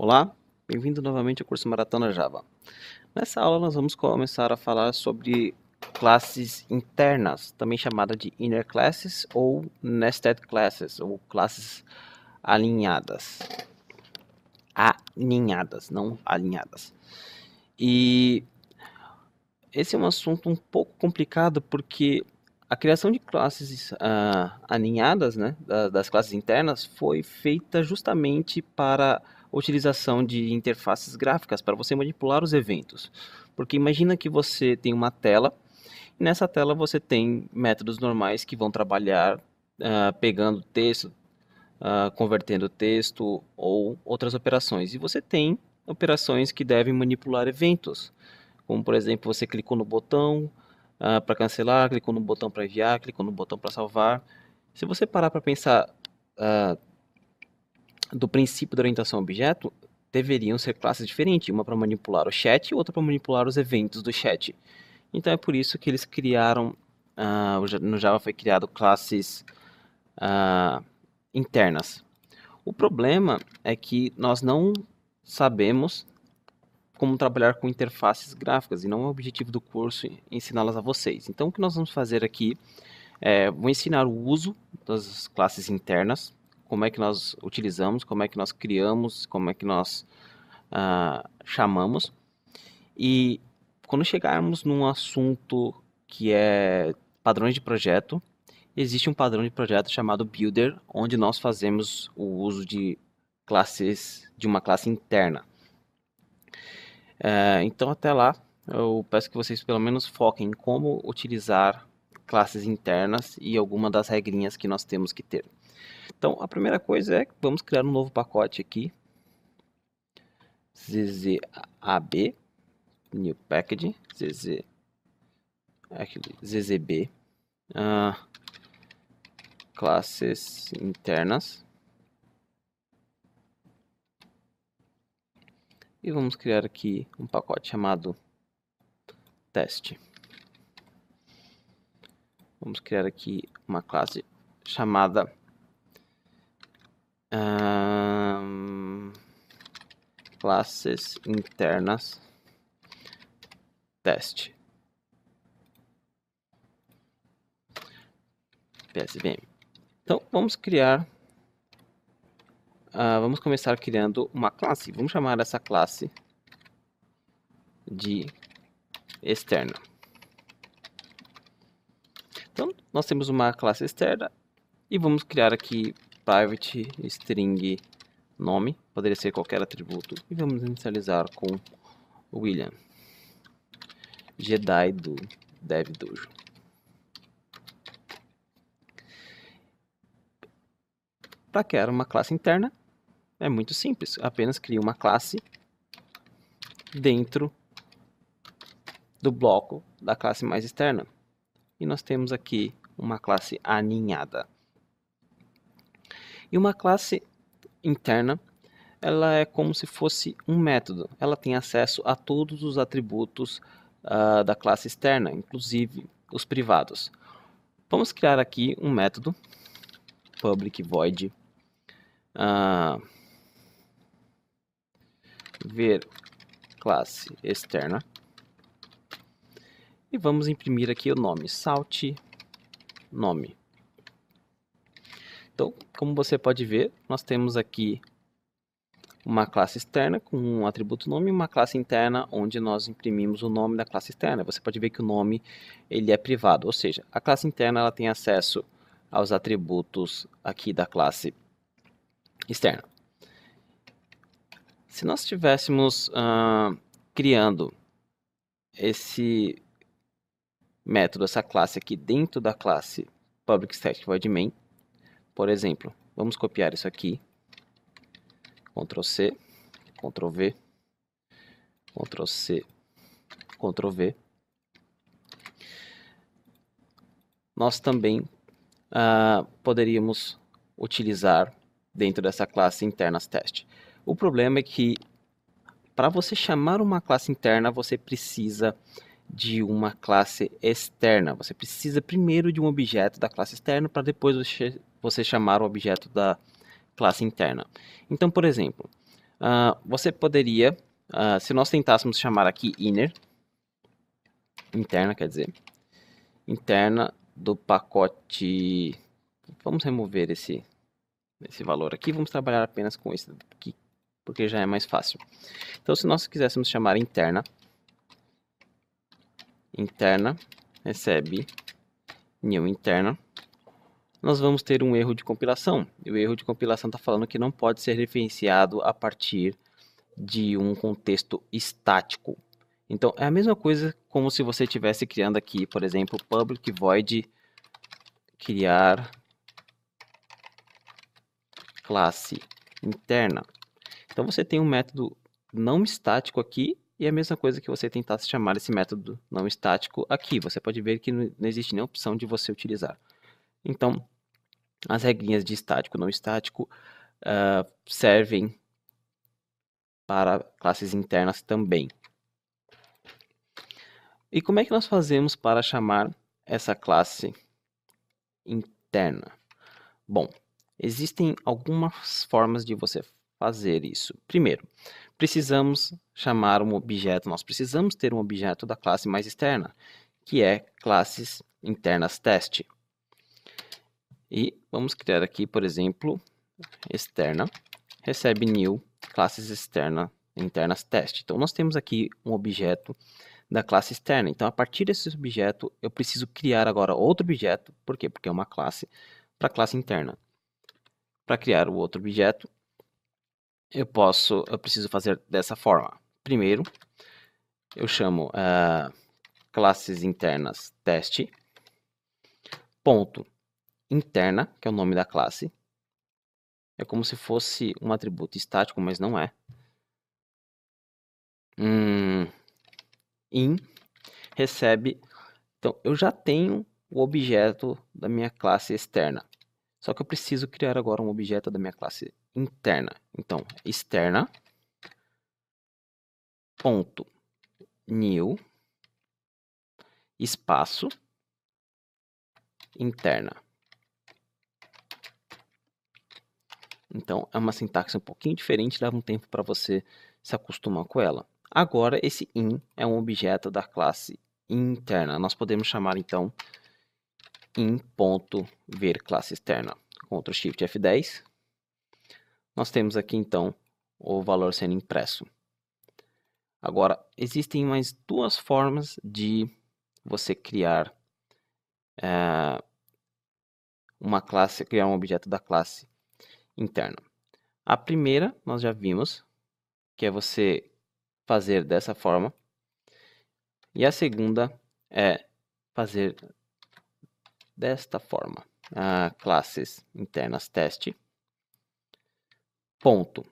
Olá, bem-vindo novamente ao curso Maratona Java. Nessa aula nós vamos começar a falar sobre classes internas, também chamada de inner classes ou nested classes, ou classes alinhadas. Aninhadas, não alinhadas. E esse é um assunto um pouco complicado porque a criação de classes aninhadas, né, das classes internas, foi feita justamente para a utilização de interfaces gráficas para você manipular os eventos. Porque imagina que você tem uma tela, e nessa tela você tem métodos normais que vão trabalhar pegando texto, convertendo texto ou outras operações. E você tem operações que devem manipular eventos, como por exemplo, você clicou no botão para cancelar, clicou no botão para enviar, clicou no botão para salvar. Se você parar para pensar ah, do princípio da orientação a objeto, deveriam ser classes diferentes, uma para manipular o chat e outra para manipular os eventos do chat. Então é por isso que eles criaram, no Java foi criado classes internas. O problema é que nós não sabemos como trabalhar com interfaces gráficas, e não é o objetivo do curso ensiná-las a vocês. Então o que nós vamos fazer aqui vou ensinar o uso das classes internas, como é que nós utilizamos, como é que nós criamos, como é que nós chamamos. E quando chegarmos num assunto que é padrões de projeto, existe um padrão de projeto chamado Builder, onde nós fazemos o uso de uma classe interna. Então até lá, eu peço que vocês pelo menos foquem em como utilizar classes internas e alguma das regrinhas que nós temos que ter. Então a primeira coisa é que vamos criar um novo pacote aqui, zzab, new package, zzb, classes internas. E vamos criar aqui um pacote chamado teste. Vamos criar aqui uma classe chamada classes internas teste. PSVM. Então vamos começar criando uma classe. Vamos chamar essa classe de externa. Então nós temos uma classe externa e vamos criar aqui private string nome, poderia ser qualquer atributo, e vamos inicializar com William, Jedi do DevDojo. Para criar uma classe interna é muito simples, apenas crie uma classe dentro do bloco da classe mais externa. E nós temos aqui uma classe aninhada. E uma classe interna, ela é como se fosse um método. Ela tem acesso a todos os atributos da classe externa, inclusive os privados. Vamos criar aqui um método public void ver classe externa e vamos imprimir aqui o nome salt nome. Então, como você pode ver, nós temos aqui uma classe externa com um atributo nome e uma classe interna onde nós imprimimos o nome da classe externa. Você pode ver que o nome ele é privado, ou seja, a classe interna ela tem acesso aos atributos aqui da classe externa. Se nós estivéssemos criando esse método, essa classe aqui dentro da classe public static void main, por exemplo, vamos copiar isso aqui, Ctrl C, Ctrl V, Ctrl C, Ctrl V. Nós também poderíamos utilizar dentro dessa classe internas teste. O problema é que para você chamar uma classe interna, você precisa de uma classe externa. Você precisa primeiro de um objeto da classe externa para depois você chamar o objeto da classe interna. Então, por exemplo, Você poderia, se nós tentássemos chamar aqui inner, interna, quer dizer, interna do pacote, vamos remover esse valor aqui, vamos trabalhar apenas com esse aqui, porque já é mais fácil. Então, se nós quiséssemos chamar interna recebe new interna, nós vamos ter um erro de compilação. E o erro de compilação está falando que não pode ser referenciado a partir de um contexto estático. Então, é a mesma coisa como se você estivesse criando aqui, por exemplo, public void criar classe interna. Então, você tem um método não estático aqui e é a mesma coisa que você tentasse chamar esse método não estático aqui. Você pode ver que não existe nenhuma opção de você utilizar. Então, as regrinhas de estático e não estático servem para classes internas também. E como é que nós fazemos para chamar essa classe interna? Bom, existem algumas formas de você fazer isso. Primeiro, precisamos chamar um objeto, nós precisamos ter um objeto da classe mais externa, que é classes internas teste. E vamos criar aqui, por exemplo, externa, recebe new classes internas teste. Então, nós temos aqui um objeto da classe externa. Então, a partir desse objeto, eu preciso criar agora outro objeto. Por quê? Porque é uma classe para a classe interna. Para criar o outro objeto, eu preciso fazer dessa forma. Primeiro, eu chamo classes internas teste, ponto interna, que é o nome da classe. É como se fosse um atributo estático, mas não é. In recebe. Então, eu já tenho o objeto da minha classe externa. Só que eu preciso criar agora um objeto da minha classe interna. Então, externa ponto new espaço interna. Então, é uma sintaxe um pouquinho diferente, leva um tempo para você se acostumar com ela. Agora, esse in é um objeto da classe interna. Nós podemos chamar, então, in.ver classe externa. Ctrl Shift F10. Nós temos aqui, então, o valor sendo impresso. Agora, existem mais duas formas de você criar criar um objeto da classe interna. A primeira, nós já vimos, que é você fazer dessa forma. E a segunda é fazer desta forma. Classes internas teste, ponto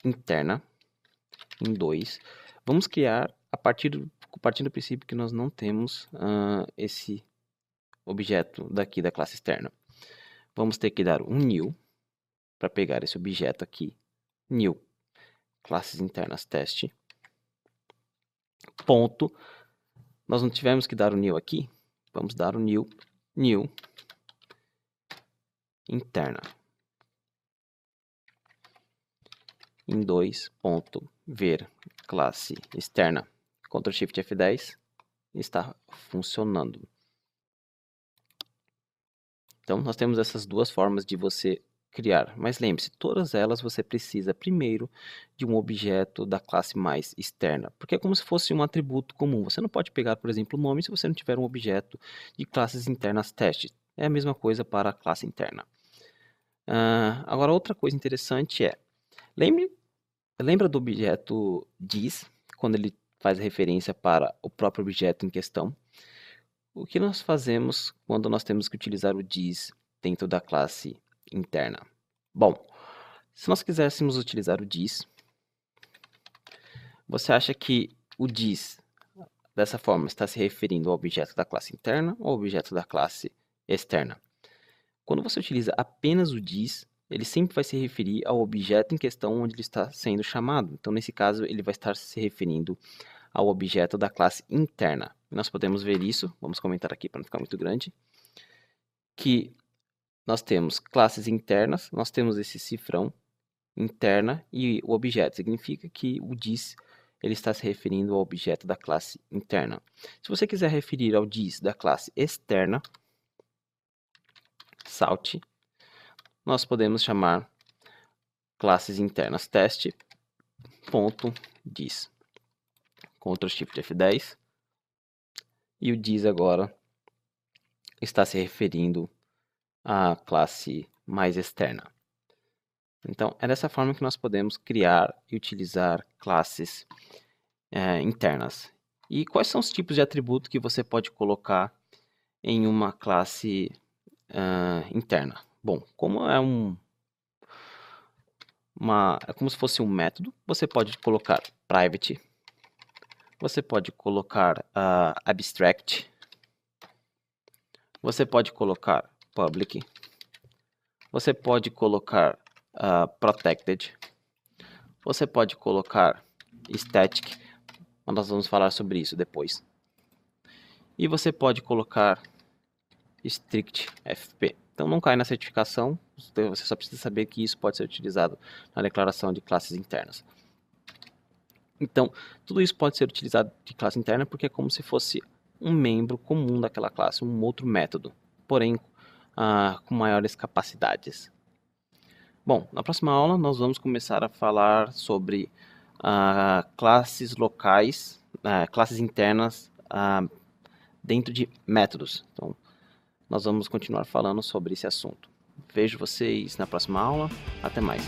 interna, em 2. Vamos criar a partir do princípio que nós não temos esse objeto daqui da classe externa. Vamos ter que dar um new para pegar esse objeto aqui, new classes internas teste, ponto, nós não tivemos que dar o new aqui, vamos dar o new interna, em 2.ver classe externa, Ctrl Shift F10, está funcionando. Então, nós temos essas duas formas de você criar, mas lembre-se, todas elas você precisa primeiro de um objeto da classe mais externa, porque é como se fosse um atributo comum. Você não pode pegar, por exemplo, o nome se você não tiver um objeto de classes internas teste. É a mesma coisa para a classe interna. Agora, outra coisa interessante é, lembra do objeto dis, quando ele faz referência para o próprio objeto em questão? O que nós fazemos quando nós temos que utilizar o dis dentro da classe interna? Bom, se nós quiséssemos utilizar o dis, você acha que o dis, dessa forma, está se referindo ao objeto da classe interna ou ao objeto da classe externa? Quando você utiliza apenas o dis, ele sempre vai se referir ao objeto em questão onde ele está sendo chamado. Então, nesse caso, ele vai estar se referindo ao objeto da classe interna. Nós podemos ver isso, vamos comentar aqui para não ficar muito grande, que nós temos classes internas, nós temos esse cifrão, interna e o objeto. Significa que o dis ele está se referindo ao objeto da classe interna. Se você quiser referir ao dis da classe externa, Salt, nós podemos chamar classes internas teste.dis. Ctrl Shift F10. E o dis agora está se referindo à classe mais externa. Então, é dessa forma que nós podemos criar e utilizar classes internas. E quais são os tipos de atributo que você pode colocar em uma classe interna? Bom, como é é como se fosse um método, você pode colocar private, você pode colocar abstract, você pode colocar public, você pode colocar protected, você pode colocar static, mas nós vamos falar sobre isso depois. E você pode colocar strict FP. Então não cai na certificação, você só precisa saber que isso pode ser utilizado na declaração de classes internas. Então, tudo isso pode ser utilizado de classe interna porque é como se fosse um membro comum daquela classe, um outro método, porém com maiores capacidades. Bom, na próxima aula nós vamos começar a falar sobre classes locais, classes internas dentro de métodos. Então, nós vamos continuar falando sobre esse assunto. Vejo vocês na próxima aula. Até mais.